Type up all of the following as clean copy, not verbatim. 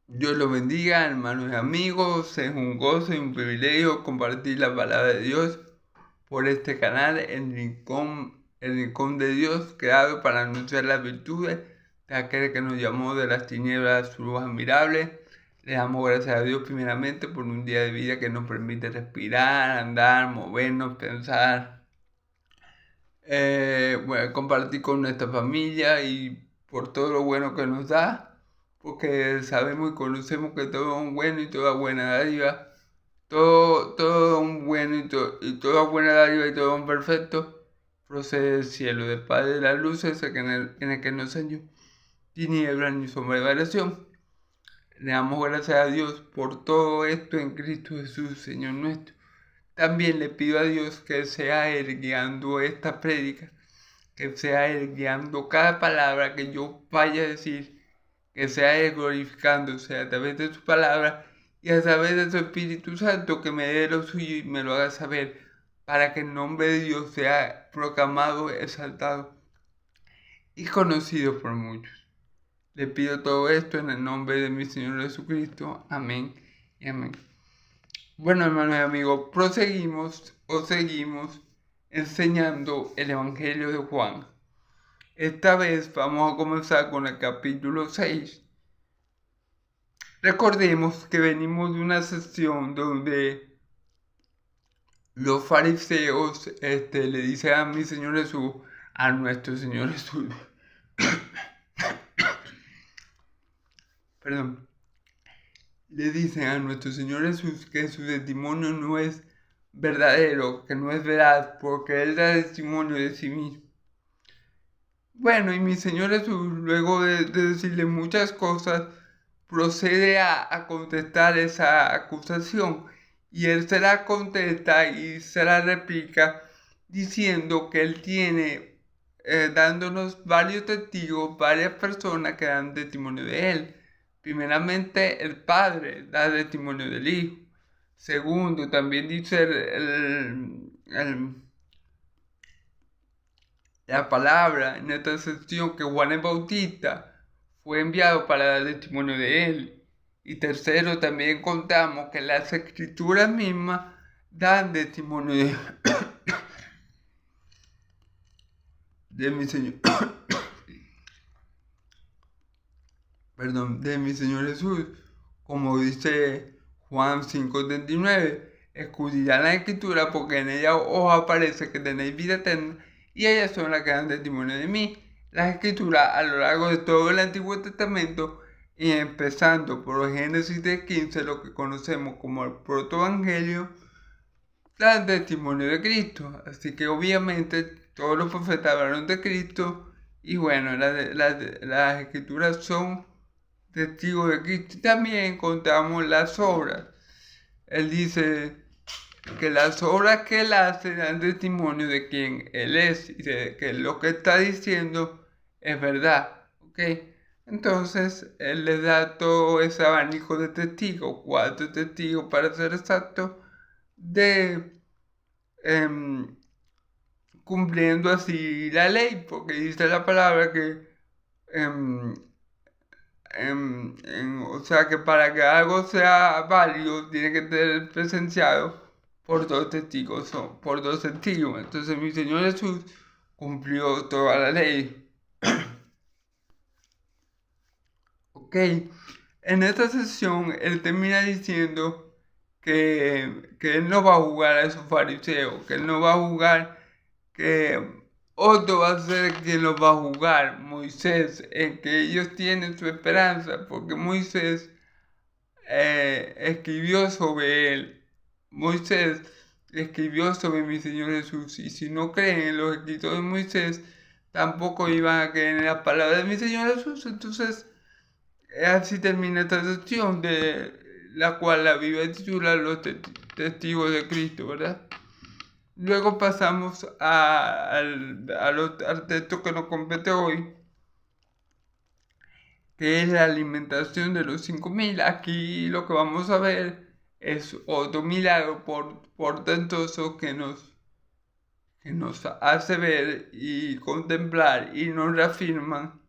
Dios los bendiga, hermanos y amigos. Es un gozo y un privilegio compartir la palabra de Dios por este canal, el Rincón de Dios, creado para anunciar las virtudes de aquel que nos llamó de las tinieblas a su luz admirable. Le damos gracias a Dios primeramente por un día de vida que nos permite respirar, andar, movernos, pensar, compartir con nuestra familia y por todo lo bueno que nos da, porque sabemos y conocemos que todo es un bueno y toda buena dádiva, todo un bueno y toda buena dádiva y todo un perfecto procede del cielo, del Padre de las luces, en el que no se halló tinieblas ni sombra de variación. Le damos gracias a Dios por todo esto en Cristo Jesús, Señor nuestro. También le pido a Dios que sea Él guiando esta prédica, que sea Él guiando cada palabra que yo vaya a decir, que sea Él glorificándose a través de su palabra y a través de su Espíritu Santo, que me dé lo suyo y me lo haga saber, para que el nombre de Dios sea proclamado, exaltado y conocido por muchos. Le pido todo esto en el nombre de mi Señor Jesucristo. Amén y amén. Bueno, hermanos y amigos, seguimos enseñando el Evangelio de Juan. Esta vez vamos a comenzar con el capítulo 6. Recordemos que venimos de una sesión donde los fariseos le dicen a mi Señor Jesús, a nuestro Señor Jesús, perdón, le dicen a nuestro Señor Jesús que su testimonio no es verdadero, que no es verdad, porque Él da testimonio de sí mismo. Bueno, y mi Señor Jesús, luego de decirle muchas cosas, procede a contestar esa acusación. Y Él se la contesta y se la replica diciendo que Él tiene, dándonos varios testigos, varias personas que dan testimonio de Él. Primeramente, el Padre da testimonio del Hijo. Segundo, también dice la palabra en esta sección que Juan el Bautista fue enviado para dar testimonio de él. Y tercero, también contamos que las escrituras mismas dan testimonio de mi Señor, perdón, de mi Señor Jesús, como dice Juan 5:39, escudriñad la escritura porque en ella os aparece que tenéis vida eterna y ellas son las que dan testimonio de mí. Las escrituras a lo largo de todo el Antiguo Testamento y empezando por Génesis 3:15, lo que conocemos como el protoevangelio, dan testimonio de Cristo. Así que obviamente todos los profetas hablaron de Cristo y bueno, las escrituras son testigos de Cristo. Y también encontramos las obras. Él dice que las obras que Él hace dan testimonio de quién Él es y de que lo que está diciendo es verdad. ¿Ok? Entonces, Él les da todo ese abanico de testigos, 4 testigos para ser exacto, de cumpliendo así la ley, porque dice la palabra que o sea que para que algo sea válido tiene que ser presenciado por 2 testigos, por 2 testigos. Entonces mi Señor Jesús cumplió toda la ley. Ok, en esta sesión Él termina diciendo que Él no va a jugar a esos fariseos, que Él no va a jugar, que otro va a ser quien los va a juzgar, Moisés, en que ellos tienen su esperanza, porque Moisés escribió sobre él. Moisés escribió sobre mi Señor Jesús, y si no creen en los escritos de Moisés, tampoco iban a creer en la palabra de mi Señor Jesús. Entonces, así termina esta sección, de la cual la Biblia titula Los Testigos de Cristo, ¿verdad? Luego pasamos al texto que nos compete hoy, que es la alimentación de los 5.000. Aquí lo que vamos a ver es otro milagro portentoso que nos hace ver y contemplar y nos reafirma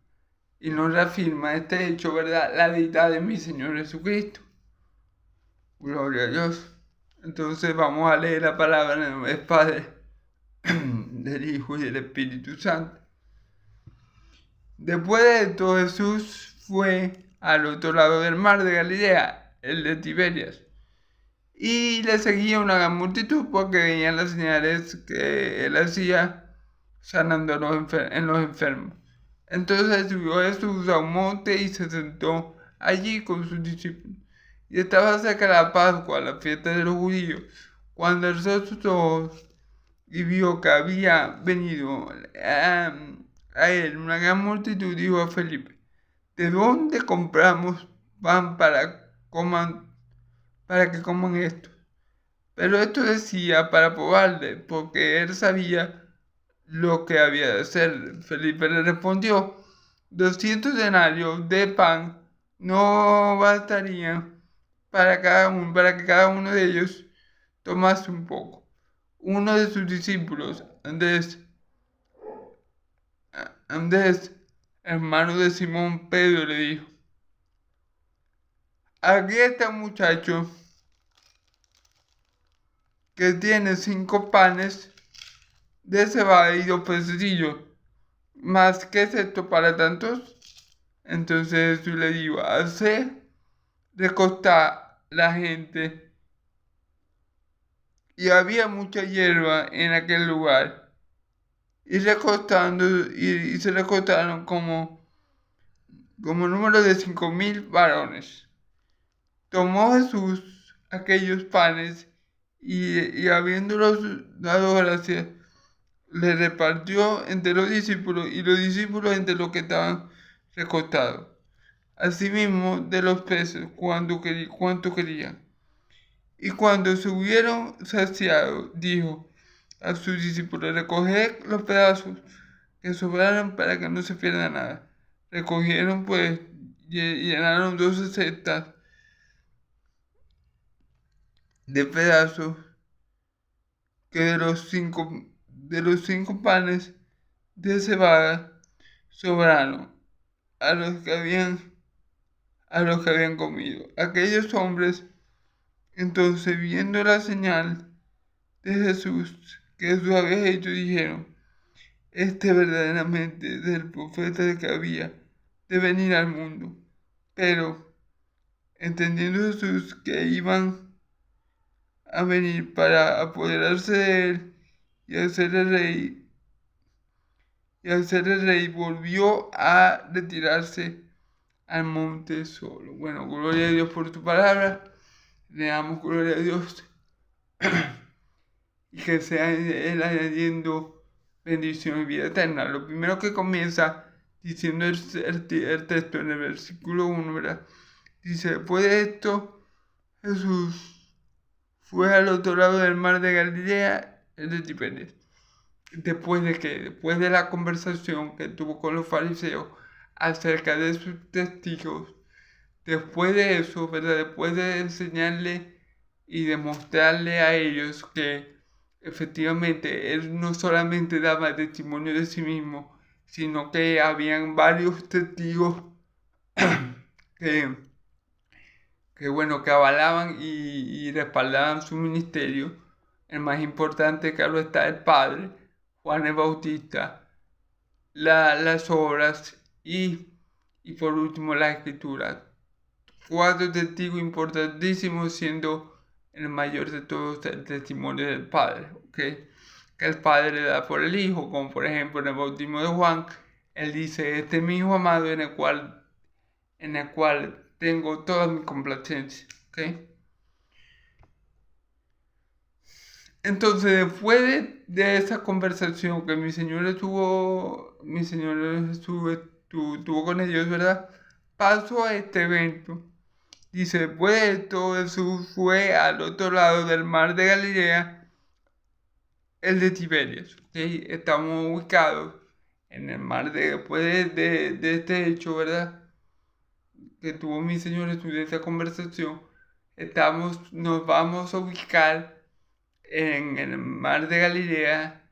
y nos reafirma este hecho, ¿verdad? La deidad de mi Señor Jesucristo. Gloria a Dios. Entonces vamos a leer la palabra en el nombre del Padre, del Hijo y del Espíritu Santo. Después de esto, Jesús fue al otro lado del mar de Galilea, el de Tiberias, y le seguía una gran multitud porque veían las señales que él hacía sanando en los enfermos. Entonces subió Jesús a un monte y se sentó allí con sus discípulos. Y estaba cerca de la Pascua, la fiesta de los judíos, cuando alzó sus ojos y vio que había venido a él una gran multitud, dijo a Felipe: ¿de dónde compramos pan para que coman esto? Pero esto decía para probarle, porque él sabía lo que había de hacer. Felipe le respondió: 200 denarios de pan no bastarían para que cada uno de ellos tomase un poco. Uno de sus discípulos, Andrés, hermano de Simón Pedro, le dijo: aquí está un muchacho que tiene 5 panes de cebada y 2 pececillos. ¿Más qué es esto para tantos? Entonces Jesús le dijo: hace recostar la gente. Y había mucha hierba en aquel lugar. Y se recostaron como número de 5,000 varones. Tomó Jesús aquellos panes y habiéndolos dado gracias, le repartió entre los discípulos y los discípulos entre los que estaban recostados. Asimismo de los peces cuanto querían. Y cuando se hubieron saciado, dijo a sus discípulos: recoged los pedazos que sobraron para que no se pierda nada. Recogieron pues y llenaron 12 cestas de pedazos que de los cinco panes de cebada sobraron a los que habían comido. Aquellos hombres, entonces, viendo la señal de Jesús que Jesús había hecho, dijeron: este verdaderamente es el profeta de que había de venir al mundo. Pero entendiendo Jesús que iban a venir para apoderarse de él y hacerle rey, volvió a retirarse al monte solo. Bueno, gloria a Dios por tu palabra. Le damos gloria a Dios y que sea Él añadiendo bendición y vida eterna. Lo primero que comienza diciendo el texto en el versículo 1, ¿verdad? Dice: después de esto, Jesús fue al otro lado del mar de Galilea, el de Tiberias. Después de la conversación que tuvo con los fariseos acerca de sus testigos, después de eso, ¿verdad? Después de enseñarle y demostrarle a ellos que efectivamente él no solamente daba testimonio de sí mismo, sino que habían varios testigos que avalaban y respaldaban su ministerio. El más importante, claro está, el Padre, Juan el Bautista, las obras y por último la Escritura. 4 testigos importantísimos, siendo el mayor de todos el testimonio del Padre, ¿okay? Que el Padre le da por el Hijo, como por ejemplo en el bautismo de Juan, él dice: este es mi Hijo amado en el cual tengo toda mi complacencia, ¿okay? Entonces, después de esa conversación que mi Señor tuvo con ellos, ¿verdad? Pasó a este evento. Dice: después de esto, Jesús fue al otro lado del mar de Galilea, el de Tiberias. ¿Okay? Estamos ubicados en el mar después de este hecho, ¿verdad? Que tuvo mi Señor Jesús de esta conversación. Nos vamos a ubicar en el mar de Galilea,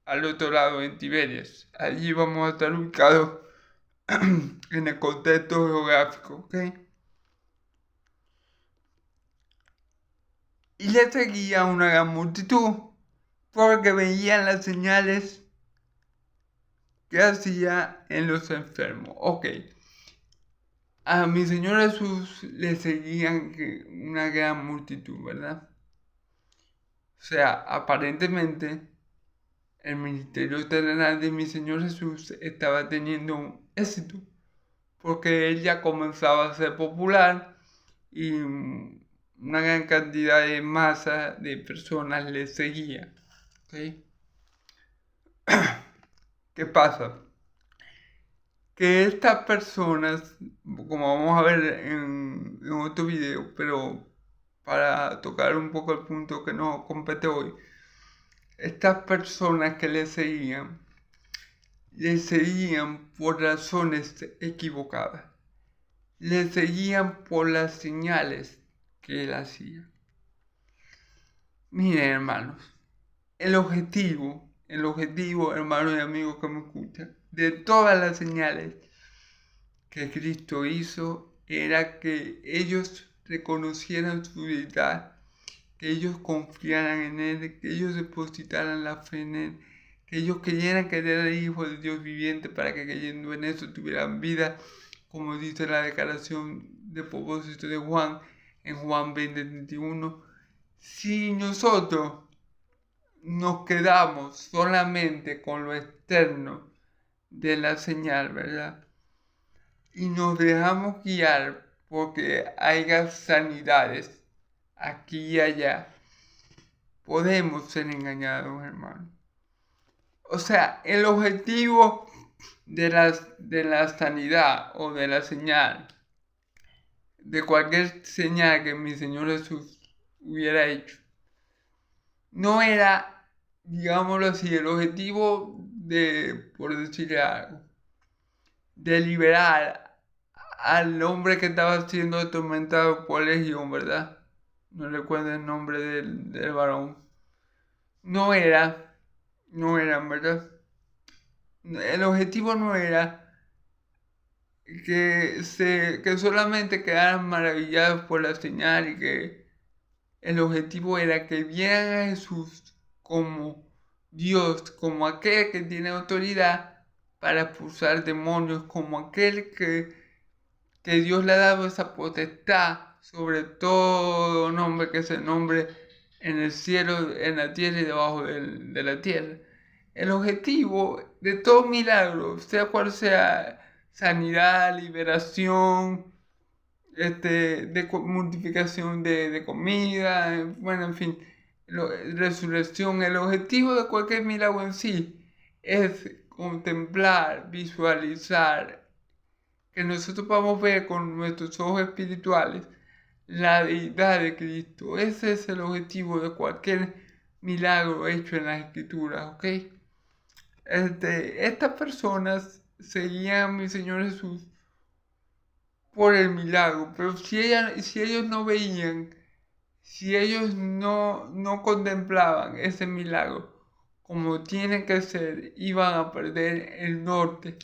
al otro lado, en Tiberias. Allí vamos a estar ubicados en el contexto geográfico, ¿ok? Y le seguía una gran multitud, porque veían las señales que hacía en los enfermos. Ok, a mi Señor Jesús le seguían una gran multitud, ¿verdad? O sea, aparentemente el ministerio terrenal de mi Señor Jesús estaba teniendo un éxito, porque él ya comenzaba a ser popular y una gran cantidad de masa de personas le seguía. ¿Okay? ¿Qué pasa? Que estas personas, como vamos a ver en otro video, pero para tocar un poco el punto que nos compete hoy, estas personas que le seguían por razones equivocadas, le seguían por las señales que él hacía. Miren, hermanos, el objetivo, hermanos y amigos que me escuchan, de todas las señales que Cristo hizo era que ellos reconocieran su deidad, que ellos confiaran en Él, que ellos depositaran la fe en Él, que ellos creyeran que era el Hijo de Dios viviente para que creyendo en eso tuvieran vida, como dice la declaración de propósito de Juan en Juan 20:31. Si nosotros nos quedamos solamente con lo externo de la señal, ¿verdad? Y nos dejamos guiar porque haya sanidades aquí y allá, podemos ser engañados, hermano. O sea, el objetivo de la sanidad o de la señal, de cualquier señal que mi Señor Jesús hubiera hecho, no era, digámoslo así, el objetivo de, por decirle algo, de liberar al hombre que estaba siendo atormentado por legión, ¿verdad? No recuerdo el nombre del varón. No era, ¿verdad? El objetivo no era que solamente quedaran maravillados por la señal y que el objetivo era que vieran a Jesús como Dios, como aquel que tiene autoridad para expulsar demonios, como aquel que Dios le ha dado esa potestad sobre todo nombre que se nombre en el cielo, en la tierra y debajo de la tierra. El objetivo de todo milagro, sea cual sea sanidad, liberación, de multiplicación de comida, bueno, en fin, resurrección, el objetivo de cualquier milagro en sí es contemplar, visualizar, que nosotros podamos ver con nuestros ojos espirituales la deidad de Cristo. Ese es el objetivo de cualquier milagro hecho en las Escrituras, ¿ok? Estas personas seguían a mi Señor Jesús por el milagro, pero si ellos no veían, si ellos no contemplaban ese milagro como tiene que ser, iban a perder el norte.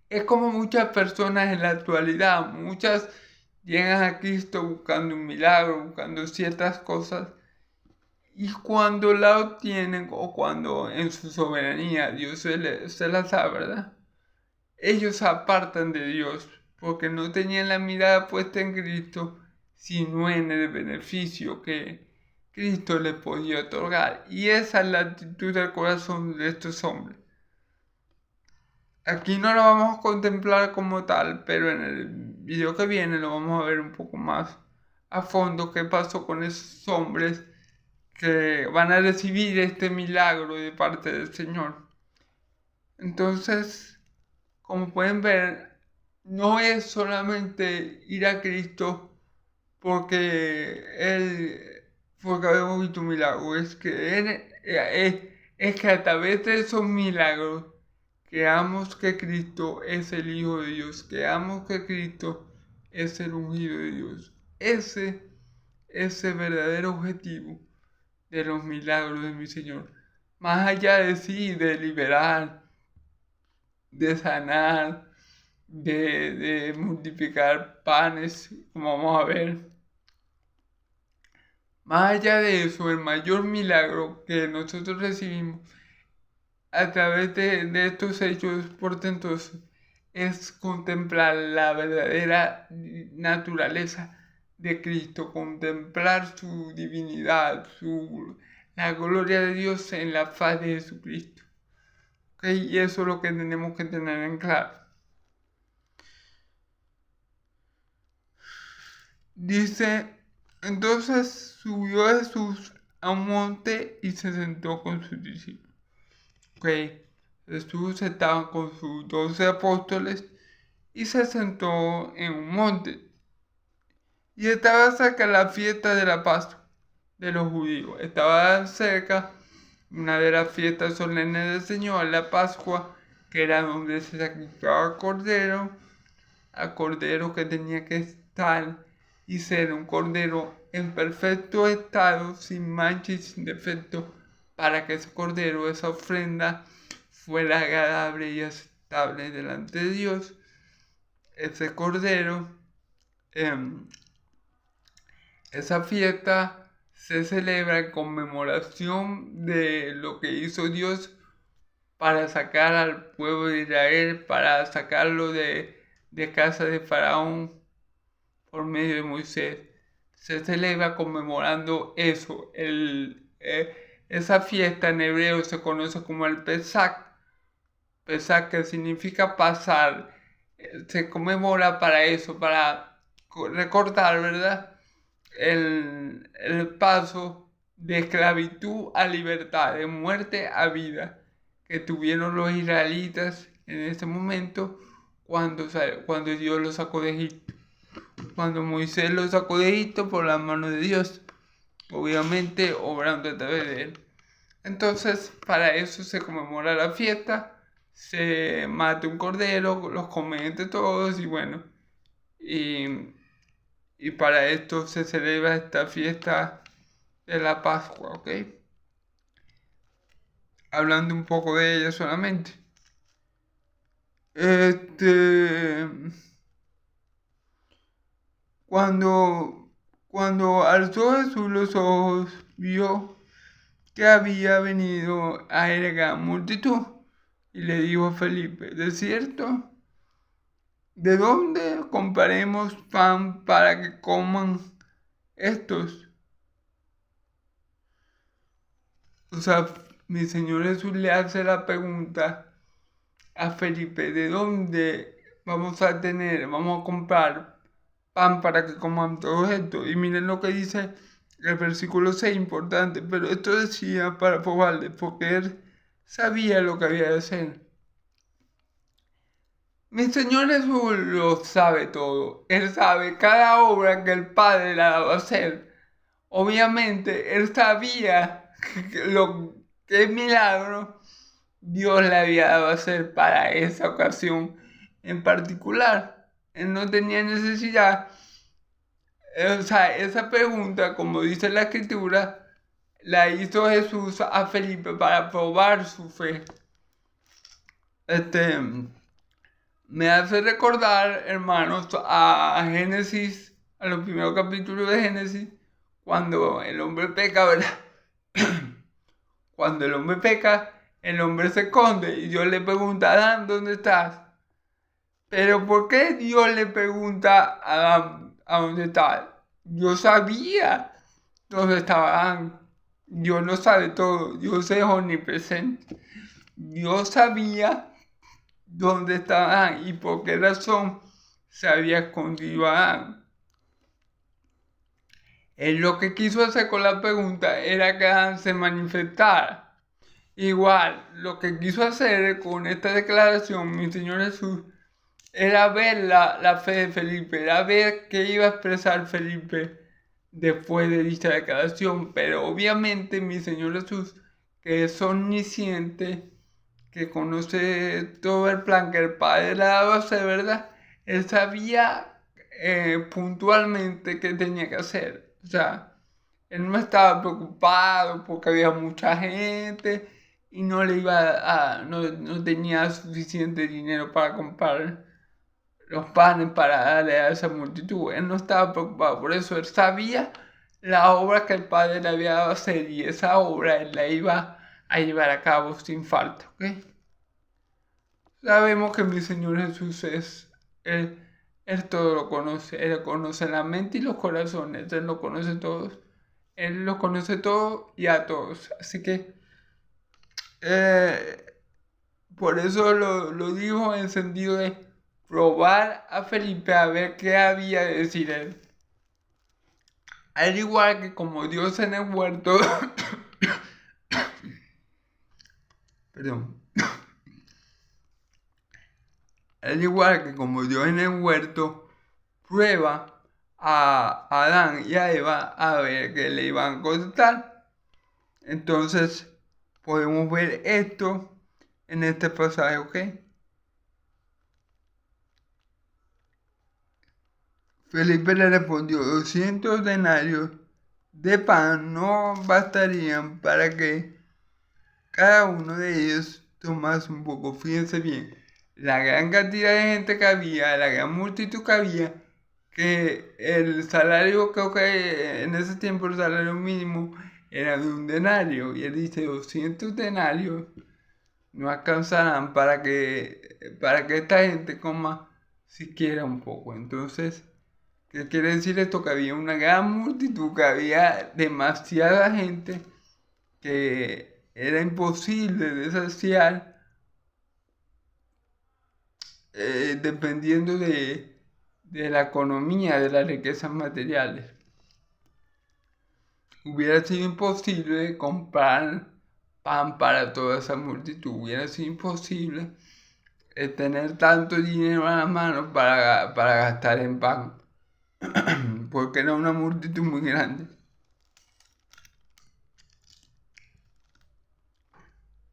Es como muchas personas en la actualidad, muchas llegan a Cristo buscando un milagro, buscando ciertas cosas, y cuando la obtienen o cuando en su soberanía Dios se las da, ¿verdad? Ellos se apartan de Dios porque no tenían la mirada puesta en Cristo, sino en el beneficio que Cristo les podía otorgar. Y esa es la actitud del corazón de estos hombres. Aquí no lo vamos a contemplar como tal, pero en el video que viene lo vamos a ver un poco más a fondo qué pasó con esos hombres que van a recibir este milagro de parte del Señor. Entonces, como pueden ver, no es solamente ir a Cristo porque habíamos visto un milagro, es que a través de esos milagros creamos que Cristo es el Hijo de Dios, creamos que Cristo es el ungido de Dios. Ese es el verdadero objetivo de los milagros de mi Señor. Más allá de sí, de liberar, de sanar, de multiplicar panes, como vamos a ver. Más allá de eso, el mayor milagro que nosotros recibimos a través de estos hechos portentosos es contemplar la verdadera naturaleza de Cristo, contemplar su divinidad, la gloria de Dios en la faz de Jesucristo. ¿Okay? Y eso es lo que tenemos que tener en claro. Dice, entonces subió Jesús a un monte y se sentó con sus discípulos. Okay. Jesús estaba con sus 12 apóstoles y se sentó en un monte. Y estaba cerca la fiesta de la Pascua de los judíos. Estaba cerca una de las fiestas solemnes del Señor, la Pascua, que era donde se sacrificaba cordero, a cordero que tenía que estar y ser un cordero en perfecto estado, sin mancha y sin defecto, para que ese cordero, esa ofrenda, fuera agradable y aceptable delante de Dios. Ese cordero, esa fiesta se celebra en conmemoración de lo que hizo Dios para sacar al pueblo de Israel, para sacarlo de casa de Faraón por medio de Moisés. Se celebra conmemorando eso. Esa fiesta en hebreo se conoce como el Pesach. Pesach, que significa pasar. Se conmemora para eso, para recordar, ¿verdad? El paso de esclavitud a libertad, de muerte a vida, que tuvieron los israelitas en ese momento cuando Dios los sacó de Egipto. Cuando Moisés los sacó de Egipto por la mano de Dios, obviamente obrando a través de él. Entonces, para eso se conmemora la fiesta, se mata un cordero, los come entre todos y bueno, y para esto se celebra esta fiesta de la Pascua, ¿ok? Hablando un poco de ella solamente. Cuando alzó Jesús los ojos, vio que había venido a él gran multitud y le dijo a Felipe, ¿de cierto? ¿De dónde compraremos pan para que coman estos? O sea, mi Señor Jesús le hace la pregunta a Felipe, ¿de dónde vamos a comprar pan para que coman todo esto? Y miren lo que dice el versículo 6, importante, pero esto decía para probarle, porque él sabía lo que había de hacer. Mi Señor Jesús lo sabe todo. Él sabe cada obra que el Padre le ha dado a hacer. Obviamente, él sabía lo que milagro Dios le había dado a hacer para esa ocasión en particular. Él no tenía necesidad. O sea, esa pregunta, como dice la Escritura, la hizo Jesús a Felipe para probar su fe. Me hace recordar, hermanos, a Génesis, a los primeros capítulos de Génesis, cuando el hombre peca, ¿verdad? Cuando el hombre peca, el hombre se esconde y Dios le pregunta, Adán, ¿dónde estás? Pero ¿por qué Dios le pregunta a Adán, ¿a dónde estás? Yo sabía dónde estaba Adán. Dios no sabe todo, Dios es omnipresente. Dios sabía dónde estaba Adán y por qué razón se había escondido a Adán. Él lo que quiso hacer con la pregunta era que Adán se manifestara. Igual, lo que quiso hacer con esta declaración, mi Señor Jesús, era ver la fe de Felipe, era ver qué iba a expresar Felipe después de dicha declaración. Pero obviamente mi Señor Jesús, que es omnisciente, que conoce todo el plan que el Padre le ha dado a hacer, ¿verdad? Él sabía puntualmente qué tenía que hacer. O sea, él no estaba preocupado porque había mucha gente y no tenía suficiente dinero para comprar los panes para darle a esa multitud. Él no estaba preocupado por eso, él sabía la obra que el Padre le había dado a hacer y esa obra él la iba a llevar a cabo sin falta, ¿ok? Sabemos que mi Señor Jesús Él todo lo conoce, Él conoce la mente y los corazones, Él lo conoce todos, Él lo conoce todo y a todos, así que por eso lo digo en el sentido de probar a Felipe a ver qué había de decir él. Al igual que como Dios en el huerto, perdón, al igual que como Dios en el huerto prueba a Adán y a Eva a ver qué le iban a contestar. Entonces podemos ver esto en este pasaje, ¿ok? Felipe le respondió, 200 denarios de pan no bastarían para que cada uno de ellos tomase un poco. Fíjense bien, la gran cantidad de gente que había, la gran multitud que había, que el salario, creo que en ese tiempo el salario mínimo era de un denario, y él dice 200 denarios no alcanzarán para que esta gente coma siquiera un poco. Entonces, ¿qué quiere decir esto? Que había una gran multitud, que había demasiada gente, que era imposible de saciar, dependiendo de la economía, de las riquezas materiales. Hubiera sido imposible comprar pan para toda esa multitud, hubiera sido imposible tener tanto dinero a la mano para gastar en pan, porque era una multitud muy grande.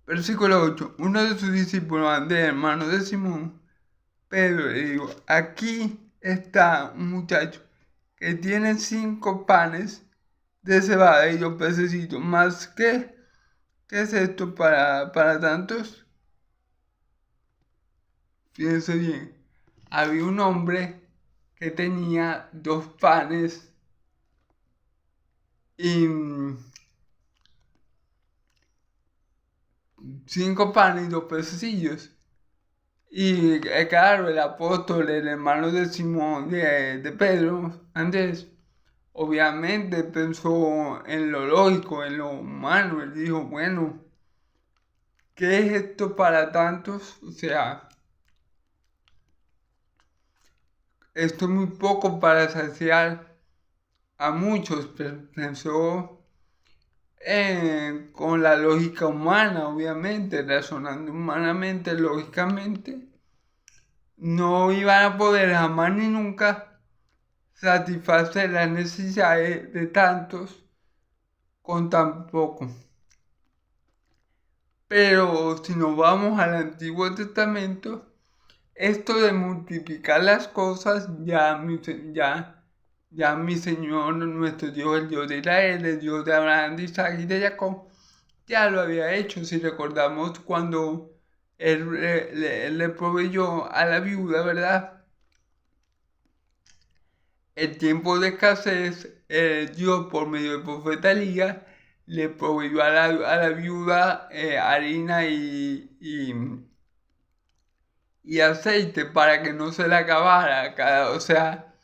Versículo 8. Uno de sus discípulos, Andrés, hermano de Simón, Pedro, le dijo, aquí está un muchacho que tiene 5 panes de cebada y 2 pececitos, ¿más qué? ¿Qué es esto para tantos? Fíjense bien, había un hombre que tenía 2 panes y 5 panes y 2 pececillos. Y claro, el apóstol, el hermano de Simón, de Pedro, Andrés, obviamente pensó en lo lógico, en lo humano. Él dijo, bueno, ¿qué es esto para tantos? O sea, esto es muy poco para saciar a muchos, pero pensó con la lógica humana, obviamente, razonando humanamente, lógicamente, no iban a poder jamás ni nunca satisfacer las necesidades de tantos con tan poco. Pero si nos vamos al Antiguo Testamento, esto de multiplicar las cosas, ya mi Señor, nuestro Dios, el Dios de Israel, el Dios de Abraham, de Isaac y de Jacob, ya lo había hecho. Si recordamos cuando Él le proveyó a la viuda, ¿verdad? El tiempo de escasez, Dios por medio del profeta Elías le proveyó a la viuda harina y aceite para que no se le acabara. O sea,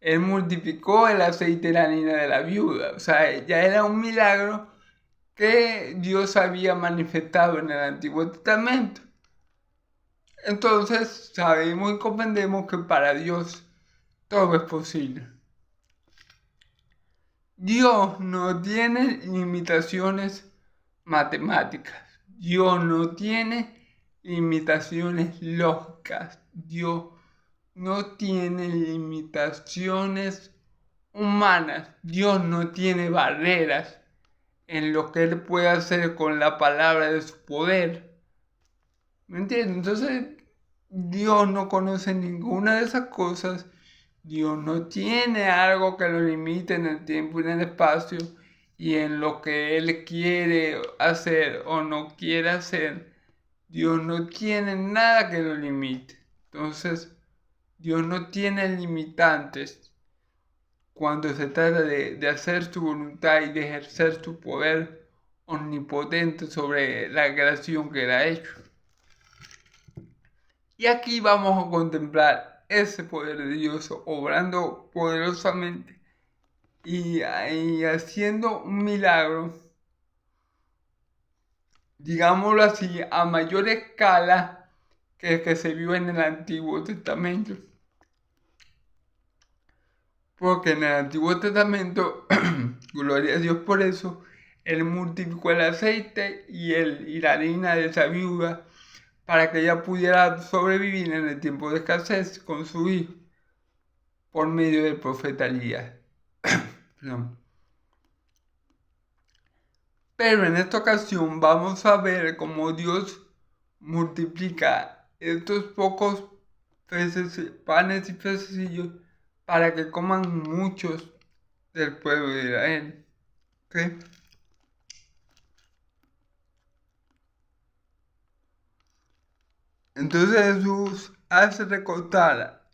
él multiplicó el aceite y la harina de la viuda. O sea, ya era un milagro que Dios había manifestado en el Antiguo Testamento. Entonces sabemos y comprendemos que para Dios todo es posible. Dios no tiene limitaciones matemáticas. Dios no tiene limitaciones lógicas. Dios no tiene limitaciones humanas. Dios no tiene barreras en lo que Él puede hacer con la palabra de su poder. ¿Me entiendes? Entonces, Dios no conoce ninguna de esas cosas. Dios no tiene algo que lo limite en el tiempo y en el espacio. y en lo que Él quiere hacer o no quiere hacer, Dios no tiene nada que lo limite. Entonces, Dios no tiene limitantes cuando se trata de hacer su voluntad y de ejercer su poder omnipotente sobre la creación que Él ha hecho. Y aquí vamos a contemplar ese poder de Dios obrando poderosamente y haciendo un milagro, digámoslo así, a mayor escala que el que se vio en el Antiguo Testamento. Porque en el Antiguo Testamento, gloria a Dios por eso, Él multiplicó el aceite y la harina de esa viuda para que ella pudiera sobrevivir en el tiempo de escasez con su hijo por medio del profeta Elías. Pero en esta ocasión vamos a ver cómo Dios multiplica estos pocos peces, panes y pececillos para que coman muchos del pueblo de Israel. ¿Okay? Entonces Jesús hace recortar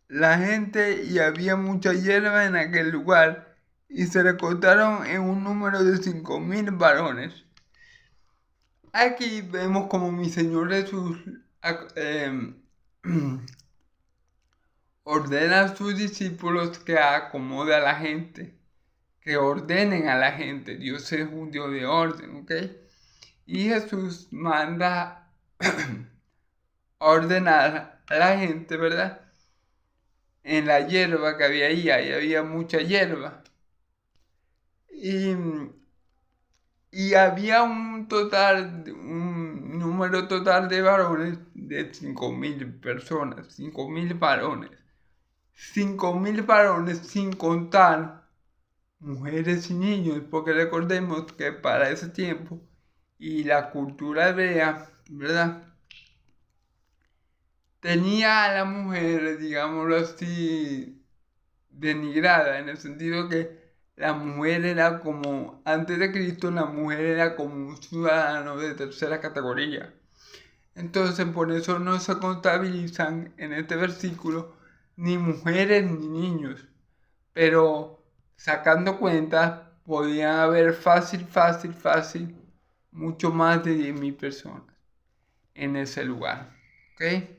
la gente y había mucha hierba en aquel lugar y se recortaron en un número de 5,000 varones. Aquí vemos como mi Señor Jesús ordena a sus discípulos que acomode a la gente, que ordenen a la gente. Dios es un Dios de orden, ¿ok? Y Jesús manda ordenar a la gente, ¿verdad? En la hierba que había ahí había mucha hierba. Y había un número total de varones de 5,000 personas, 5,000 varones. 5,000 varones sin contar mujeres y niños, porque recordemos que para ese tiempo y la cultura hebrea, ¿verdad? Tenía a la mujer, digámoslo así, denigrada, en el sentido que la mujer era como, antes de Cristo, la mujer era como un ciudadano de tercera categoría. Entonces, por eso no se contabilizan en este versículo ni mujeres ni niños. Pero sacando cuentas, podían haber fácil, mucho más de 10,000 personas en ese lugar. ¿Ok?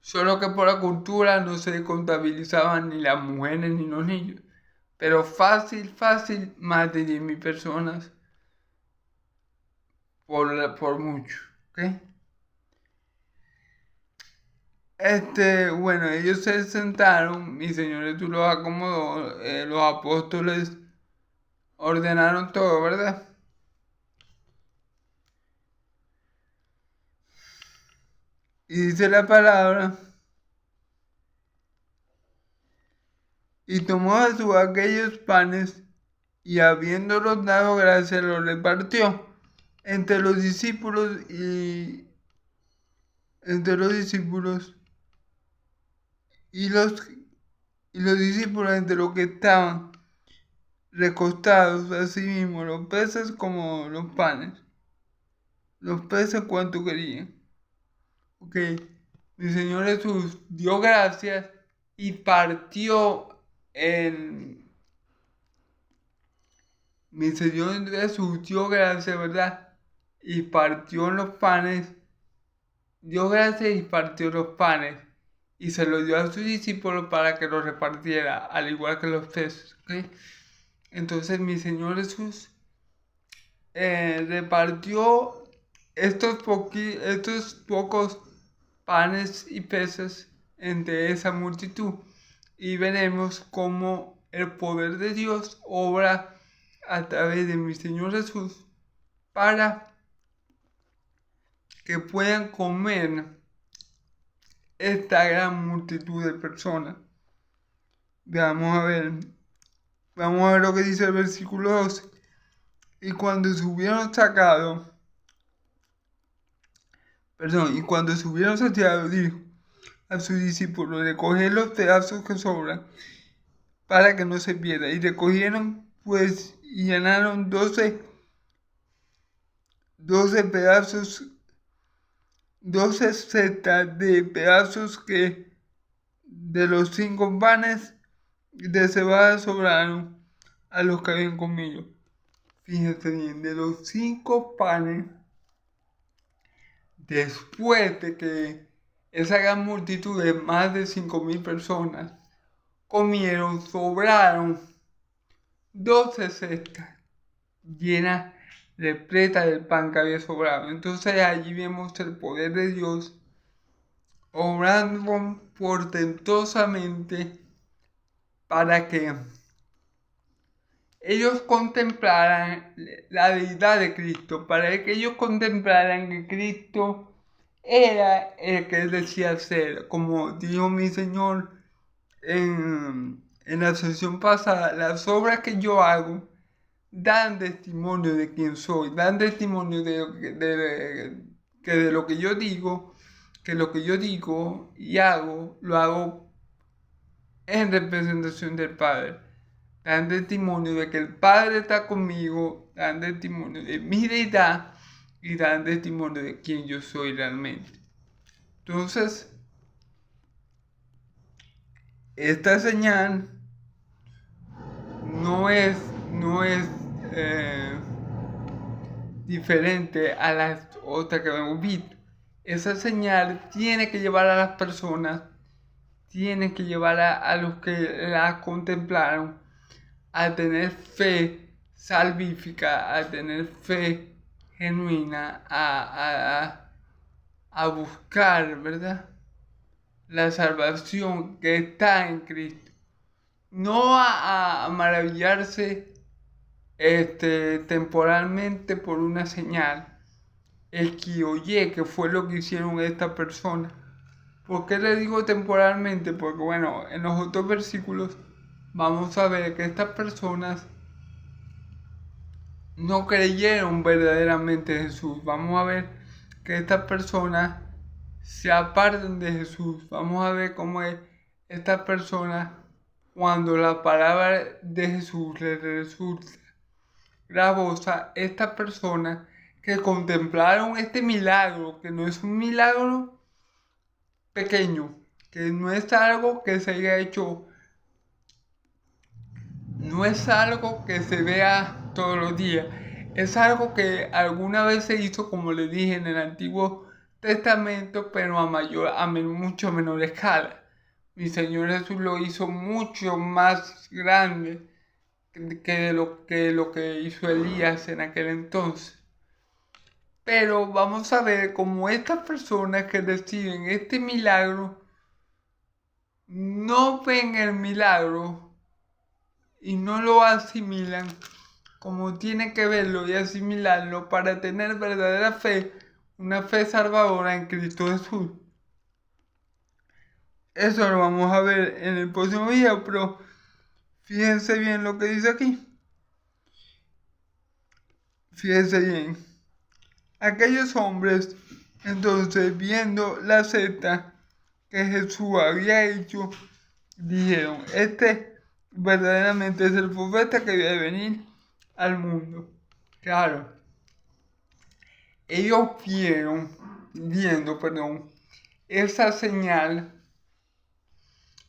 Solo que por la cultura no se contabilizaban ni las mujeres ni los niños. Pero fácil, más de 10,000 personas por mucho. ¿Ok? Bueno, ellos se sentaron, mi Señor Jesús los acomodó, los apóstoles ordenaron todo, ¿verdad? Y dice la palabra, y tomó Jesús aquellos panes, y habiéndolos dado gracias, los repartió entre los discípulos y los discípulos entre los que estaban recostados, así mismo los peces como los panes. Los peces cuanto querían. Ok, mi Señor Jesús dio gracias y partió mi Señor Jesús dio gracias, ¿verdad? Y partió los panes, dio gracias y partió los panes y se los dio a sus discípulos para que los repartiera, al igual que los peces, ¿ok? Entonces mi Señor Jesús repartió estos pocos panes y peces entre esa multitud y veremos cómo el poder de Dios obra a través de mi Señor Jesús para que puedan comer esta gran multitud de personas. Vamos a ver lo que dice el versículo 12. Y cuando se hubieron saciado, dijo a sus discípulos: recoged los pedazos que sobran para que no se pierda. Y recogieron pues y llenaron 12 pedazos, 12 setas de pedazos que de los 5 panes de cebada sobraron a los que habían comido. Fíjense bien, de los 5 panes, después de que esa gran multitud de más de 5.000 personas comieron, sobraron 12 cestas llenas, repletas del pan que había sobrado. Entonces allí vemos el poder de Dios obrando portentosamente para que ellos contemplaran la deidad de Cristo, para que ellos contemplaran que Cristo era el que él decía ser. Como dijo mi Señor en la sesión pasada, las obras que yo hago dan testimonio de quién soy, dan testimonio de lo que yo digo, que lo que yo digo y hago, lo hago en representación del Padre. Dan testimonio de que el Padre está conmigo, dan testimonio de mi deidad y dan testimonio de quién yo soy realmente. Entonces, esta señal no es diferente a las otras que hemos visto. Esa señal tiene que llevar a las personas, tiene que llevar a los que la contemplaron a tener fe salvífica, a tener fe genuina, a buscar, ¿verdad?, la salvación que está en Cristo. No a maravillarse temporalmente por una señal, el que oye, que fue lo que hicieron estas personas. ¿Por qué le digo temporalmente? Porque bueno, en los otros versículos vamos a ver que estas personas no creyeron verdaderamente en Jesús. Vamos a ver que estas personas se apartan de Jesús. Vamos a ver cómo es estas personas cuando la palabra de Jesús les resulta gravosa. Estas personas que contemplaron este milagro, que no es un milagro pequeño, que no es algo que se haya hecho, no es algo que se vea todos los días, es algo que alguna vez se hizo, como les dije, en el Antiguo Testamento, pero a mucho menor escala. Mi Señor Jesús lo hizo mucho más grande que lo que hizo Elías en aquel entonces. Pero vamos a ver cómo estas personas que reciben este milagro no ven el milagro y no lo asimilan como tienen que verlo y asimilarlo para tener verdadera fe, una fe salvadora en Cristo Jesús. Eso lo vamos a ver en el próximo video, pero fíjense bien lo que dice aquí. Fíjense bien. Aquellos hombres, entonces, viendo la seta que Jesús había hecho, dijeron: este verdaderamente es el profeta que debe venir al mundo. Claro, ellos viendo, esa señal,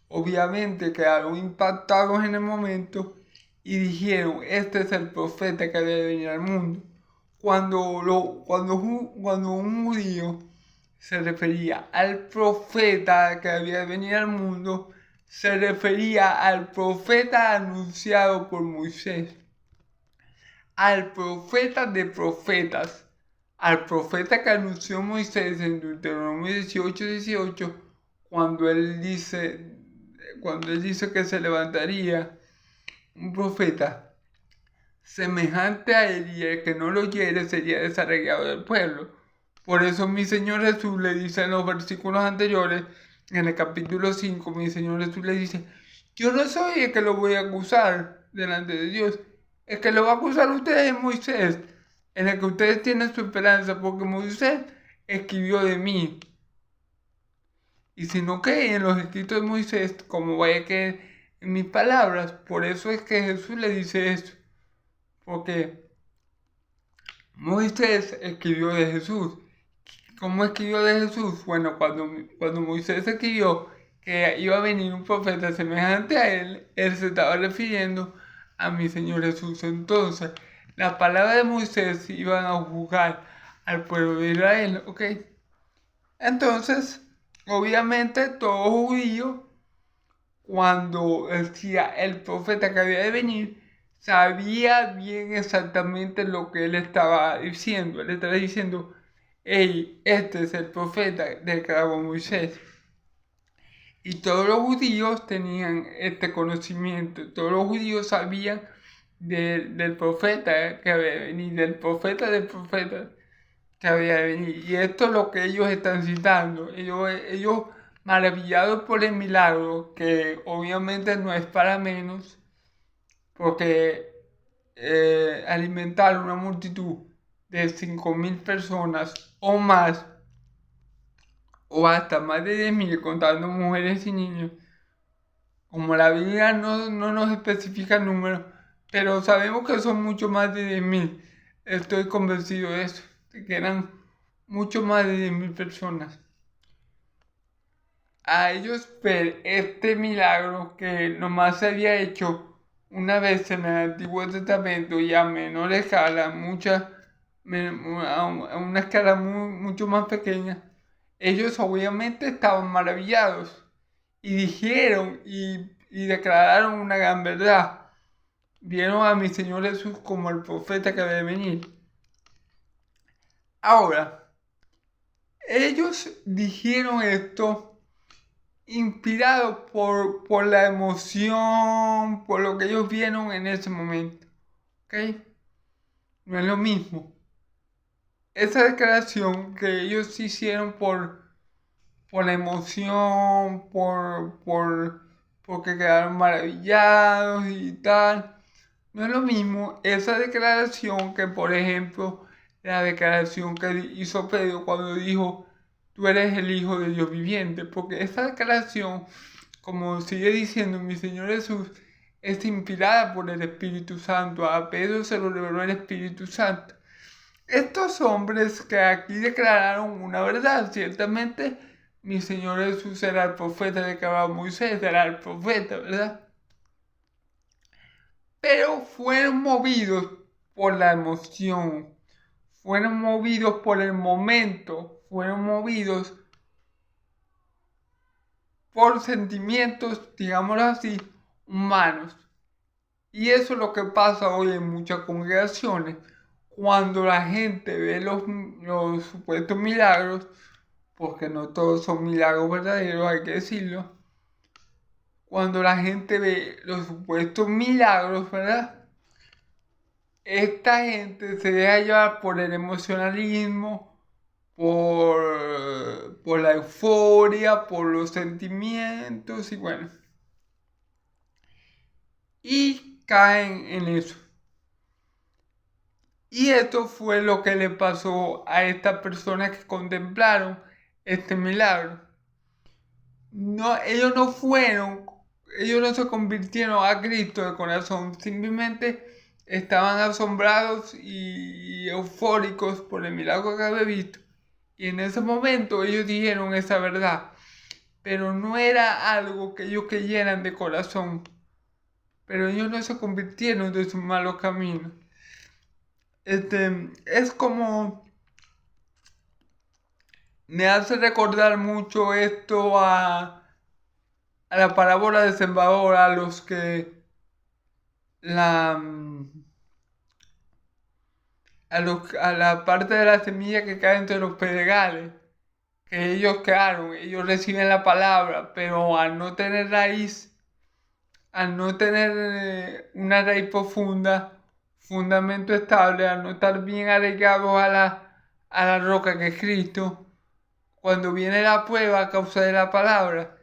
obviamente quedaron impactados en el momento y dijeron: este es el profeta que debe venir al mundo. Cuando un judío se refería al profeta que debía venir al mundo, se refería al profeta anunciado por Moisés, al profeta de profetas, al profeta que anunció Moisés en Deuteronomio 18:18, cuando él dice que se levantaría un profeta semejante a él, y el que no lo oyere sería desarraigado del pueblo. Por eso mi Señor Jesús le dice en los versículos anteriores, en el capítulo 5, mi Señor Jesús le dice: yo no soy el que lo voy a acusar delante de Dios. El que lo va a acusar a ustedes es Moisés, en el que ustedes tienen su esperanza, porque Moisés escribió de mí. Y si no creen en los escritos de Moisés, como vaya que en mis palabras. Por eso es que Jesús le dice esto. Porque Moisés escribió de Jesús. ¿Cómo escribió de Jesús? Bueno, cuando Moisés escribió que iba a venir un profeta semejante a él se estaba refiriendo a mi Señor Jesús. Entonces, las palabras de Moisés iban a juzgar al pueblo de Israel, ¿ok? Entonces, obviamente, todo judío, cuando decía el profeta que había de venir, sabía bien exactamente lo que él estaba diciendo. Él estaba diciendo, hey, este es el profeta del que habló Moisés. Y todos los judíos tenían este conocimiento, todos los judíos sabían del profeta que había de venir, del profeta que había de venir. Y esto es lo que ellos están citando. Ellos maravillados por el milagro, que obviamente no es para menos, porque alimentar una multitud de 5.000 personas o más, o hasta más de 10.000, contando mujeres y niños, como la Biblia no nos especifica el número, pero sabemos que son mucho más de 10.000. Estoy convencido de eso, de que eran mucho más de 10.000 personas. A ellos ver este milagro que nomás se había hecho una vez en el Antiguo Testamento y a menor escala, a una escala mucho más pequeña, ellos obviamente estaban maravillados y dijeron y declararon una gran verdad. Vieron a mi Señor Jesús como el profeta que debe venir. Ahora, ellos dijeron esto inspirados por la emoción, por lo que ellos vieron en ese momento. ¿Ok? No es lo mismo. Esa declaración que ellos hicieron por la emoción, porque quedaron maravillados y tal. No es lo mismo esa declaración que, por ejemplo, la declaración que hizo Pedro cuando dijo, tú eres el Hijo de Dios viviente, porque esa declaración, como sigue diciendo mi Señor Jesús, es inspirada por el Espíritu Santo. A Pedro se lo reveló el Espíritu Santo. Estos hombres que aquí declararon una verdad, ciertamente mi Señor Jesús era el profeta de que hablaba Moisés, era el profeta, ¿verdad? Pero fueron movidos por la emoción, fueron movidos por el momento, fueron movidos por sentimientos, digámoslo así, humanos. Y eso es lo que pasa hoy en muchas congregaciones. Cuando la gente ve los supuestos milagros, porque no todos son milagros verdaderos, hay que decirlo. Cuando la gente ve los supuestos milagros, ¿verdad? Esta gente se deja llevar por el emocionalismo, por la euforia, por los sentimientos y bueno. Y caen en eso. Y esto fue lo que le pasó a estas personas que contemplaron este milagro. No, ellos no se convirtieron a Cristo de corazón, simplemente estaban asombrados y eufóricos por el milagro que había visto. Y en ese momento ellos dijeron esa verdad, pero no era algo que ellos creyeran de corazón. Pero ellos no se convirtieron de sus malos caminos. Es como, me hace recordar mucho esto a la parábola del sembrador, a los que a la parte de la semilla que cae entre los pedregales, que ellos reciben la palabra, pero al no tener raíz, al no tener una raíz profunda, fundamento estable, al no estar bien arraigados a la roca que es Cristo, cuando viene la prueba a causa de la palabra,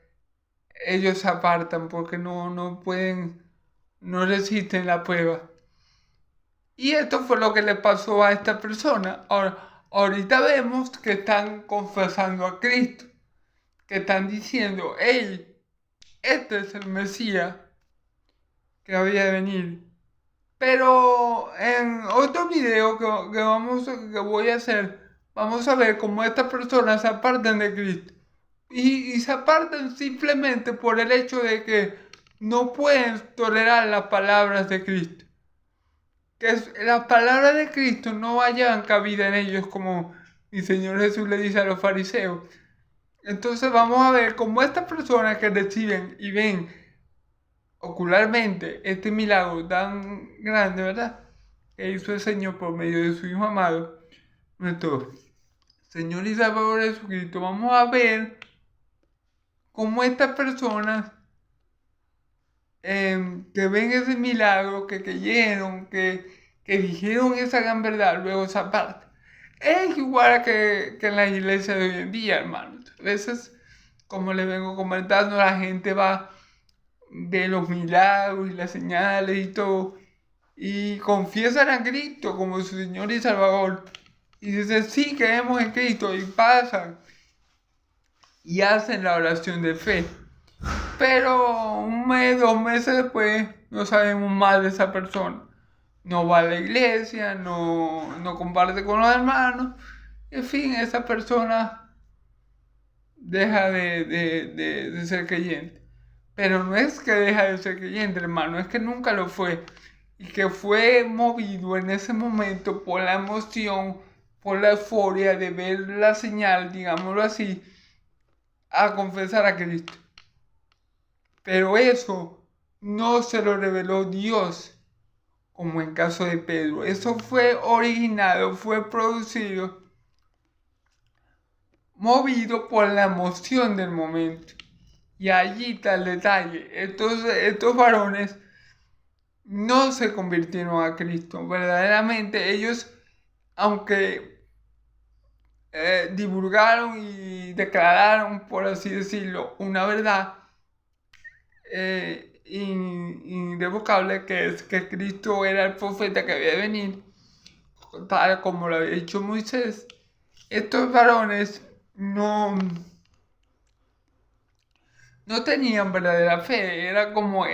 ellos se apartan porque no pueden, no resisten la prueba. Y esto fue lo que le pasó a esta persona. Ahorita vemos que están confesando a Cristo, que están diciendo, hey, este es el Mesías, que había de venir. Pero en otro video que voy a hacer, vamos a ver cómo estas personas se apartan de Cristo. Y se apartan simplemente por el hecho de que no pueden tolerar las palabras de Cristo. Las palabras de Cristo no hayan cabida en ellos, como mi Señor Jesús le dice a los fariseos. Entonces vamos a ver cómo estas personas que reciben y ven ocularmente este milagro tan grande, ¿verdad?, que hizo el Señor por medio de su Hijo amado, nuestro Señor y Salvador Jesucristo. Vamos a ver cómo estas personas que ven ese milagro, que creyeron, que dijeron esa gran verdad, luego esa parte. Es igual a que en la iglesia de hoy en día, hermanos. A veces, como les vengo comentando, la gente va, ve los milagros y las señales y todo, y confiesan a Cristo como su Señor y Salvador. Y dicen, sí, creemos en Cristo, y pasan y hacen la oración de fe. Pero un mes, 2 meses después, no sabemos más de esa persona. No va a la iglesia, no comparte con los hermanos. En fin, esa persona deja de ser creyente. Pero no es que deja de ser creyente, hermano, es que nunca lo fue. Y que fue movido en ese momento por la emoción, por la euforia de ver la señal, digámoslo así, a confesar a Cristo. Pero eso no se lo reveló Dios, como en caso de Pedro. Eso fue originado, fue producido, movido por la emoción del momento. Y allí está el detalle. Estos varones no se convirtieron a Cristo. Verdaderamente ellos, aunque divulgaron y declararon, por así decirlo, una verdad, irrevocable, que es que Cristo era el profeta que había de venir, tal como lo había dicho Moisés. Estos varones no tenían verdadera fe, era como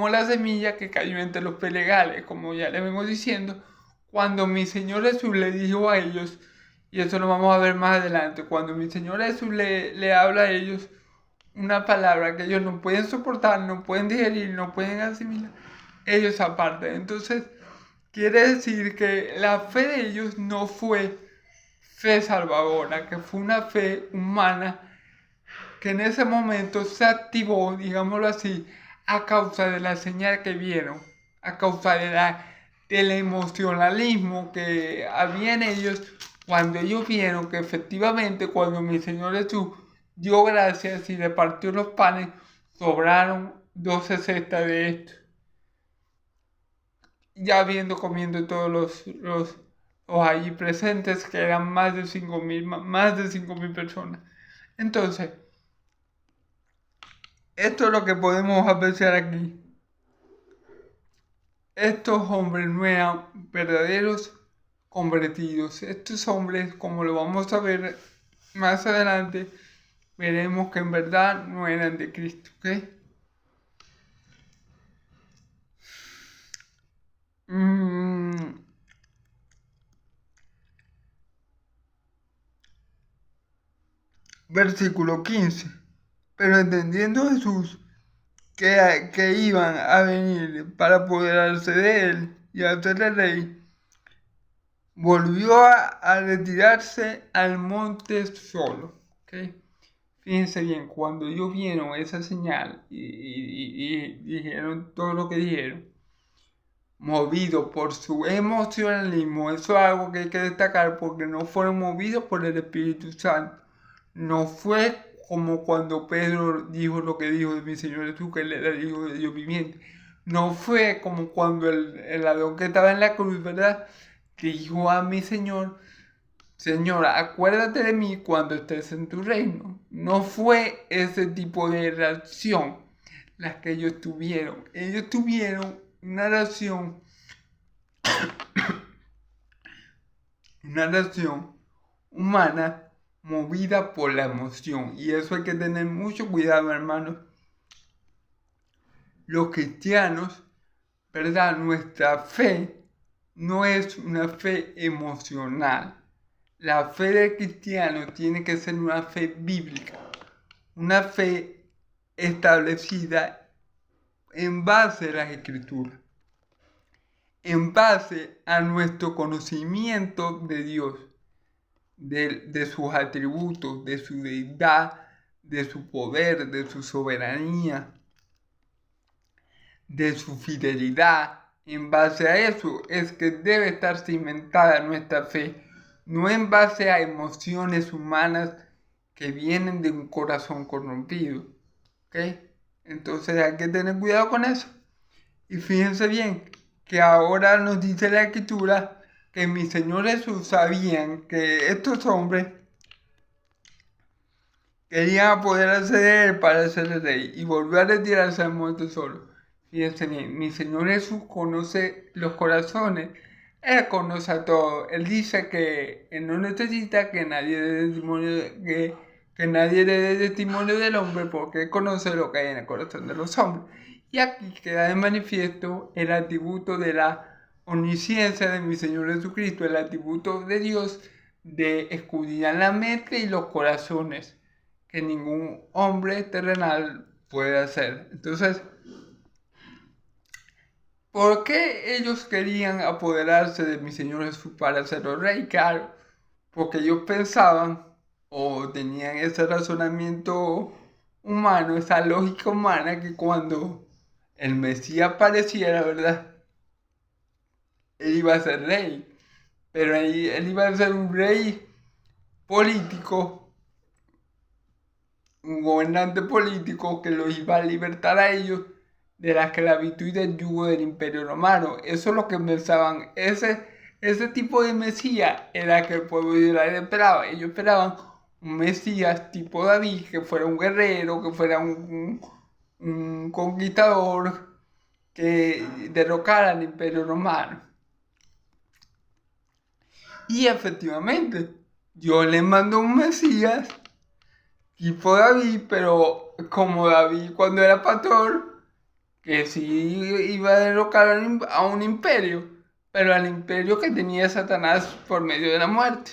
la semilla que cayó entre los pedregales, como ya le vengo diciendo, cuando mi Señor Jesús le dijo a ellos, y eso lo vamos a ver más adelante, cuando mi Señor Jesús le habla a ellos una palabra que ellos no pueden soportar, no pueden digerir, no pueden asimilar, ellos apartan. Entonces, quiere decir que la fe de ellos no fue fe salvadora, que fue una fe humana que en ese momento se activó, digámoslo así, a causa de la señal que vieron, a causa del emocionalismo que había en ellos cuando ellos vieron que efectivamente cuando mi Señor Jesús dio gracias y repartió los panes, sobraron 12 cestas de esto. Ya viendo comiendo todos los allí presentes, que eran más de 5.000 personas. Entonces, esto es lo que podemos apreciar aquí. Estos hombres no eran verdaderos convertidos. Estos hombres, como lo vamos a ver más adelante, veremos que en verdad no eran de Cristo, ¿ok? Versículo 15. Pero entendiendo Jesús que iban a venir para apoderarse de él y hacerle rey, volvió a retirarse al monte solo. ¿Okay? Fíjense bien, cuando ellos vieron esa señal y dijeron todo lo que dijeron, movido por su emocionalismo, eso es algo que hay que destacar porque no fueron movidos por el Espíritu Santo. No fue como cuando Pedro dijo lo que dijo de mi Señor Jesús, que él era el Hijo de Dios viviente. No fue como cuando el ladrón que estaba en la cruz, ¿verdad?, dijo a mi Señor, Señor, acuérdate de mí cuando estés en tu reino. No fue ese tipo de reacción la que ellos tuvieron. Ellos tuvieron una reacción humana movida por la emoción. Y eso hay que tener mucho cuidado, hermanos. los cristianos, ¿verdad? Nuestra fe no es una fe emocional. La fe del cristiano tiene que ser una fe bíblica, una fe establecida en base a las Escrituras, en base a nuestro conocimiento de Dios, de sus atributos, de su deidad, de su poder, de su soberanía, de su fidelidad. En base a eso es que debe estar cimentada nuestra fe, no en base a emociones humanas que vienen de un corazón corrompido. ¿Ok? Entonces hay que tener cuidado con eso. Y fíjense bien que ahora nos dice la Escritura que mi Señor Jesús sabían que estos hombres querían apoderarse de él para ser el rey y volvió a retirarse al monte solo. Fíjense bien, mi Señor Jesús conoce los corazones, Él conoce a todos. Él dice que Él no necesita que nadie dé testimonio, que nadie le dé testimonio del hombre porque Él conoce lo que hay en el corazón de los hombres. Y aquí queda de manifiesto el atributo de la omnisciencia de mi Señor Jesucristo, el atributo de Dios de escudriñar la mente y los corazones, que ningún hombre terrenal puede hacer. Entonces, ¿por qué ellos querían apoderarse de mi Señor Jesús para hacerlo rey? Claro, porque ellos pensaban o tenían ese razonamiento humano, esa lógica humana, que cuando el Mesías apareciera, ¿verdad? Él iba a ser rey, pero él iba a ser un rey político, un gobernante político que los iba a libertar a ellos de la esclavitud y del yugo del Imperio Romano. Eso es lo que pensaban. Ese tipo de Mesías era que el pueblo de Israel esperaba. Ellos esperaban un Mesías tipo David, que fuera un guerrero, que fuera un conquistador, que derrocara al Imperio Romano. Y efectivamente, Dios les mandó un Mesías tipo David, pero como David cuando era pastor, que sí iba a derrocar a un imperio, pero al imperio que tenía Satanás por medio de la muerte.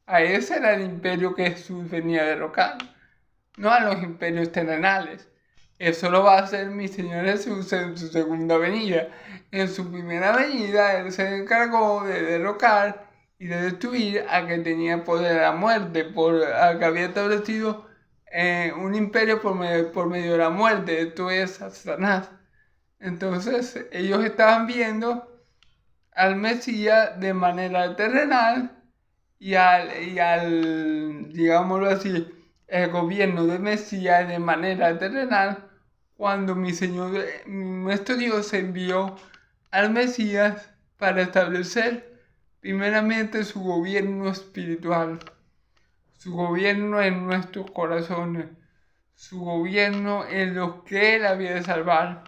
A ese era el imperio que Jesús venía a derrocar, no a los imperios terrenales. Eso lo va a hacer mi Señor Jesús en su segunda venida. En su primera venida, Él se encargó de derrocar y de destruir a que tenía poder de la muerte, a que había establecido un imperio por medio de la muerte. Esto es Satanás. Entonces, ellos estaban viendo al Mesías de manera terrenal y al, digámoslo así, el gobierno de Mesías de manera terrenal, cuando mi Señor, nuestro Dios, envió al Mesías para establecer primeramente su gobierno espiritual, su gobierno en nuestros corazones, su gobierno en los que Él había de salvar.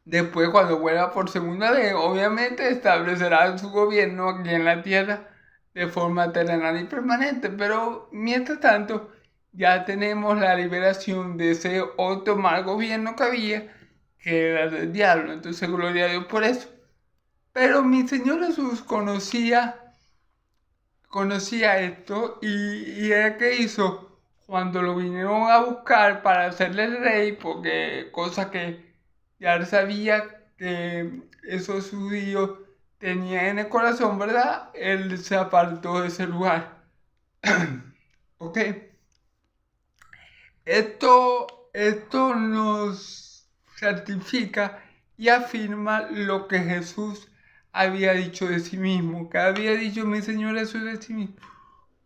Después, cuando vuelva por segunda vez, obviamente establecerá su gobierno aquí en la tierra de forma terrenal y permanente. Pero mientras tanto, ya tenemos la liberación de ese otro mal gobierno que había, que era del diablo. Entonces, gloria a Dios por eso. Pero mi Señor Jesús conocía esto y ¿él qué hizo? Cuando lo vinieron a buscar para hacerle el rey, porque cosa que ya él sabía que esos judíos tenían en el corazón, ¿verdad? Él se apartó de ese lugar. ¿Ok? Esto nos certifica y afirma lo que Jesús había dicho de sí mismo, que había dicho mi Señor Jesús de sí mismo.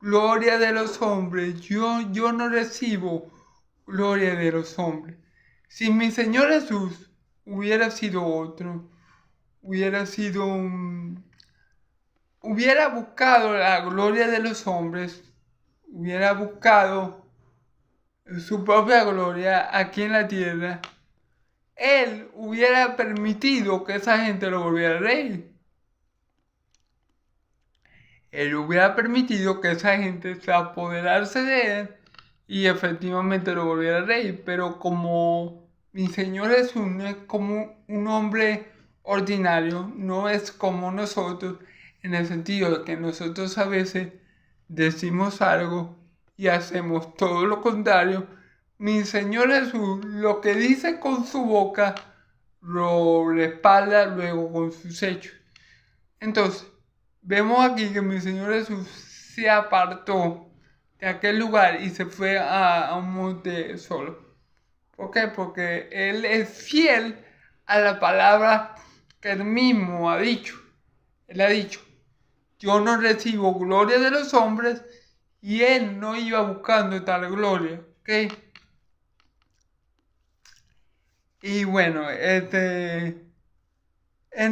Gloria de los hombres, yo no recibo gloria de los hombres. Si mi Señor Jesús hubiera sido otro, hubiera buscado la gloria de los hombres, hubiera buscado su propia gloria aquí en la tierra, Él hubiera permitido que esa gente lo volviera rey. Él hubiera permitido que esa gente se apoderase de él y efectivamente lo volviera rey. Pero como Mi Señor Jesús no es como un hombre ordinario, no es como nosotros, en el sentido de que nosotros a veces decimos algo y hacemos todo lo contrario. Mi Señor Jesús lo que dice con su boca lo respalda luego con sus hechos. Entonces, vemos aquí que mi Señor Jesús se apartó de aquel lugar y se fue a un monte solo. ¿Por qué? Porque Él es fiel a la palabra que Él mismo ha dicho. Él ha dicho, yo no recibo gloria de los hombres, y Él no iba buscando tal gloria. ¿Ok? Y bueno, Él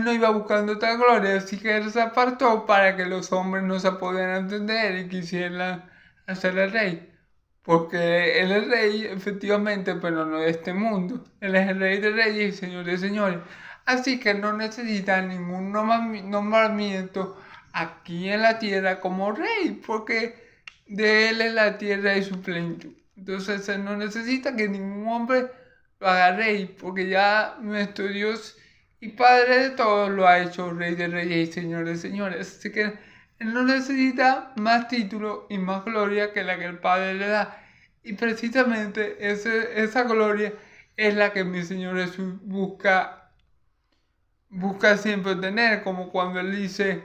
no iba buscando tal gloria, así que Él se apartó para que los hombres no se pudieran entender y quisieran hacerle rey. Porque Él es rey, efectivamente, pero no de este mundo. Él es el rey de reyes y señor de señores. Así que no necesita ningún nombramiento aquí en la tierra como rey, porque de Él es la tierra y su plenitud. Entonces Él no necesita que ningún hombre lo haga rey, porque ya nuestro Dios y Padre de todos lo ha hecho Rey de Reyes y Señor de Señores. Así que Él no necesita más título y más gloria que la que el Padre le da. Y precisamente esa gloria es la que mi Señor Jesús busca siempre tener, como cuando Él dice,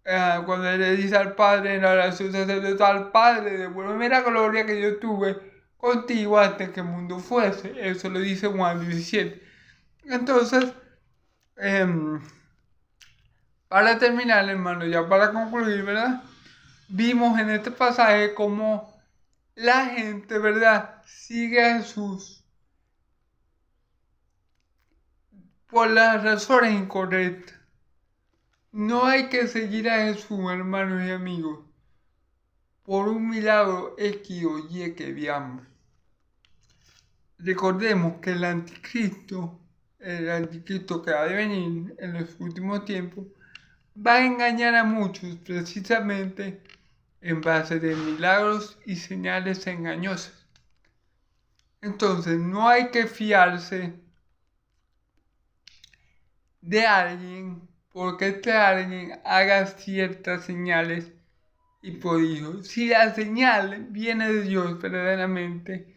cuando Él le dice al Padre en la oración sacerdotal, Padre, devuélveme la gloria que yo tuve contigo antes que el mundo fuese. Eso lo dice Juan 17. Entonces, para terminar, hermano, ya para concluir, ¿verdad? Vimos en este pasaje cómo la gente, ¿verdad?, sigue a Jesús por las razones incorrectas. No hay que seguir a Jesús, hermanos y amigos, por un milagro X o Y que veamos. Recordemos que el anticristo que ha de venir en los últimos tiempos, va a engañar a muchos precisamente en base de milagros y señales engañosas. Entonces no hay que fiarse de alguien porque este alguien haga ciertas señales y prodigios. Si la señal viene de Dios verdaderamente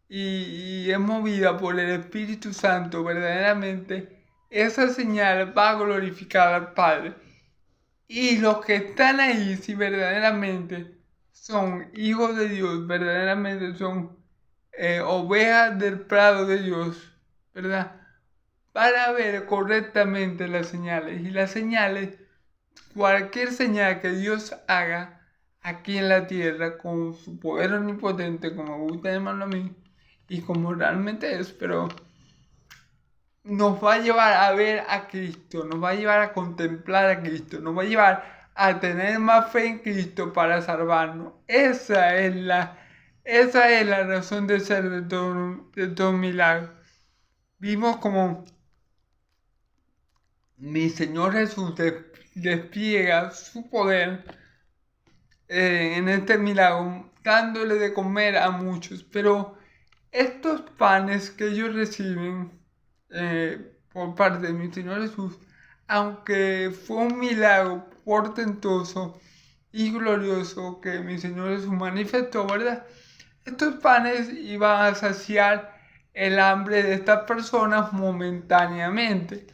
y es movida por el Espíritu Santo verdaderamente, esa señal va a glorificar al Padre. Y los que están ahí, si verdaderamente son hijos de Dios, verdaderamente son ovejas del prado de Dios, ¿verdad? Para ver correctamente las señales. Y las señales, cualquier señal que Dios haga aquí en la tierra con su poder omnipotente, como gusta llamarlo a mí, y como realmente es, pero nos va a llevar a ver a Cristo, nos va a llevar a contemplar a Cristo, nos va a llevar a tener más fe en Cristo para salvarnos. Esa es la razón de ser de todo milagro. Vimos como mi Señor Jesús despliega su poder en este milagro, dándole de comer a muchos, pero estos panes que ellos reciben por parte de mi Señor Jesús, aunque fue un milagro portentoso y glorioso que mi Señor Jesús manifestó, ¿verdad? Estos panes iban a saciar el hambre de estas personas momentáneamente.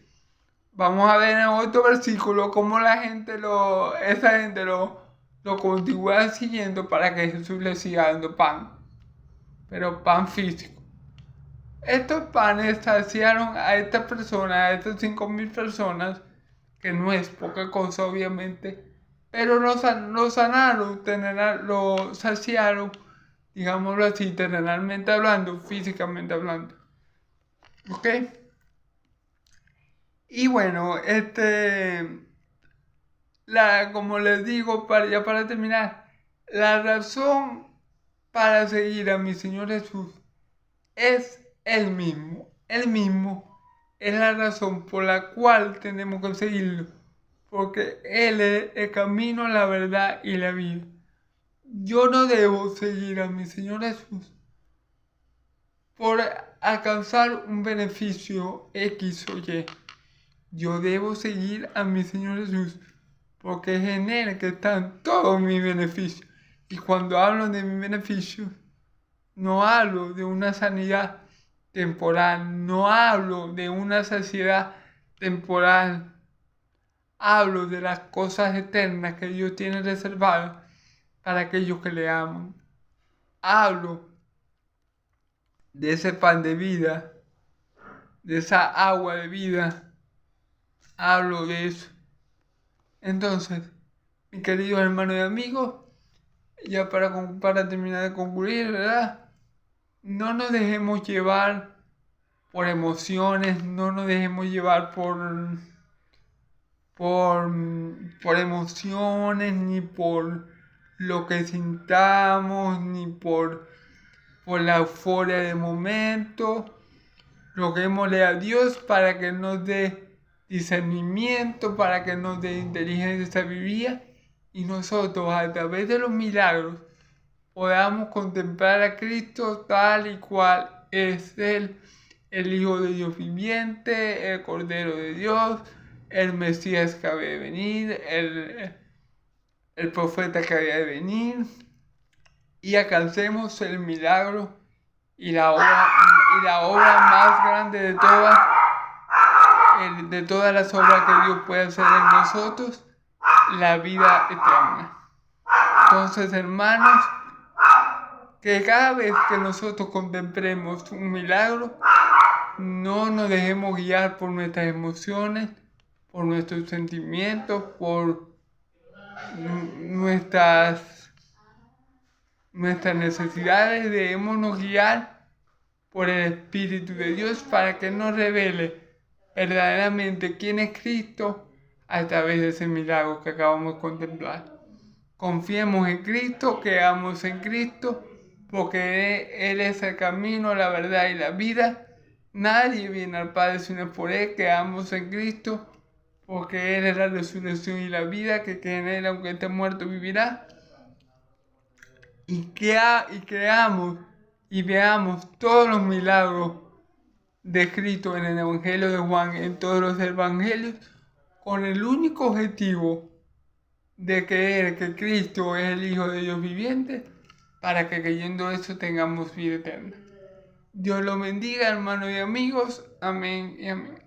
Vamos a ver en otro versículo cómo esa gente lo continúa siguiendo para que Jesús le siga dando pan, pero pan físico. Estos panes saciaron a estas personas, a estas 5,000 personas, que no es poca cosa obviamente, pero lo sanaron, lo saciaron, digámoslo así, terrenalmente hablando, físicamente hablando. ¿Ok? Y bueno, como les digo, para terminar, la razón para seguir a mi Señor Jesús es Él mismo. Él mismo es la razón por la cual tenemos que seguirlo. Porque Él es el camino, la verdad y la vida. Yo no debo seguir a mi Señor Jesús por alcanzar un beneficio X o Y. Yo debo seguir a mi Señor Jesús, porque es en Él que están todos mis beneficios. Y cuando hablo de mis beneficios, no hablo de una sanidad temporal, no hablo de una saciedad temporal, hablo de las cosas eternas que Dios tiene reservadas para aquellos que le aman. Hablo de ese pan de vida, de esa agua de vida, hablo de eso. Entonces, mis queridos hermanos y amigos, ya para terminar de concluir, ¿verdad? No nos dejemos llevar por emociones, no nos dejemos llevar por emociones, ni por lo que sintamos, ni por la euforia del momento. Roguémosle a Dios para que nos dé discernimiento, para que nos dé inteligencia y sabiduría, y nosotros a través de los milagros podamos contemplar a Cristo tal y cual es Él, el Hijo de Dios viviente, el Cordero de Dios, el Mesías que había de venir, el profeta que había de venir, y alcancemos el milagro y la obra más grande de todas las obras que Dios puede hacer en nosotros, la vida eterna. Entonces, hermanos, que cada vez que nosotros contemplemos un milagro, no nos dejemos guiar por nuestras emociones, por nuestros sentimientos, por nuestras necesidades. Debémonos guiar por el Espíritu de Dios para que nos revele verdaderamente quién es Cristo a través de ese milagro que acabamos de contemplar. Confiemos en Cristo, creamos en Cristo, porque Él es el camino, la verdad y la vida. Nadie viene al Padre sino por Él. Creamos en Cristo, porque Él es la resurrección y la vida, que en Él, aunque esté muerto, vivirá. Y creamos y veamos todos los milagros descritos en el Evangelio de Juan, en todos los evangelios, con el único objetivo de creer que Cristo es el Hijo de Dios viviente, para que creyendo eso tengamos vida eterna. Dios los bendiga, hermanos y amigos. Amén y amén.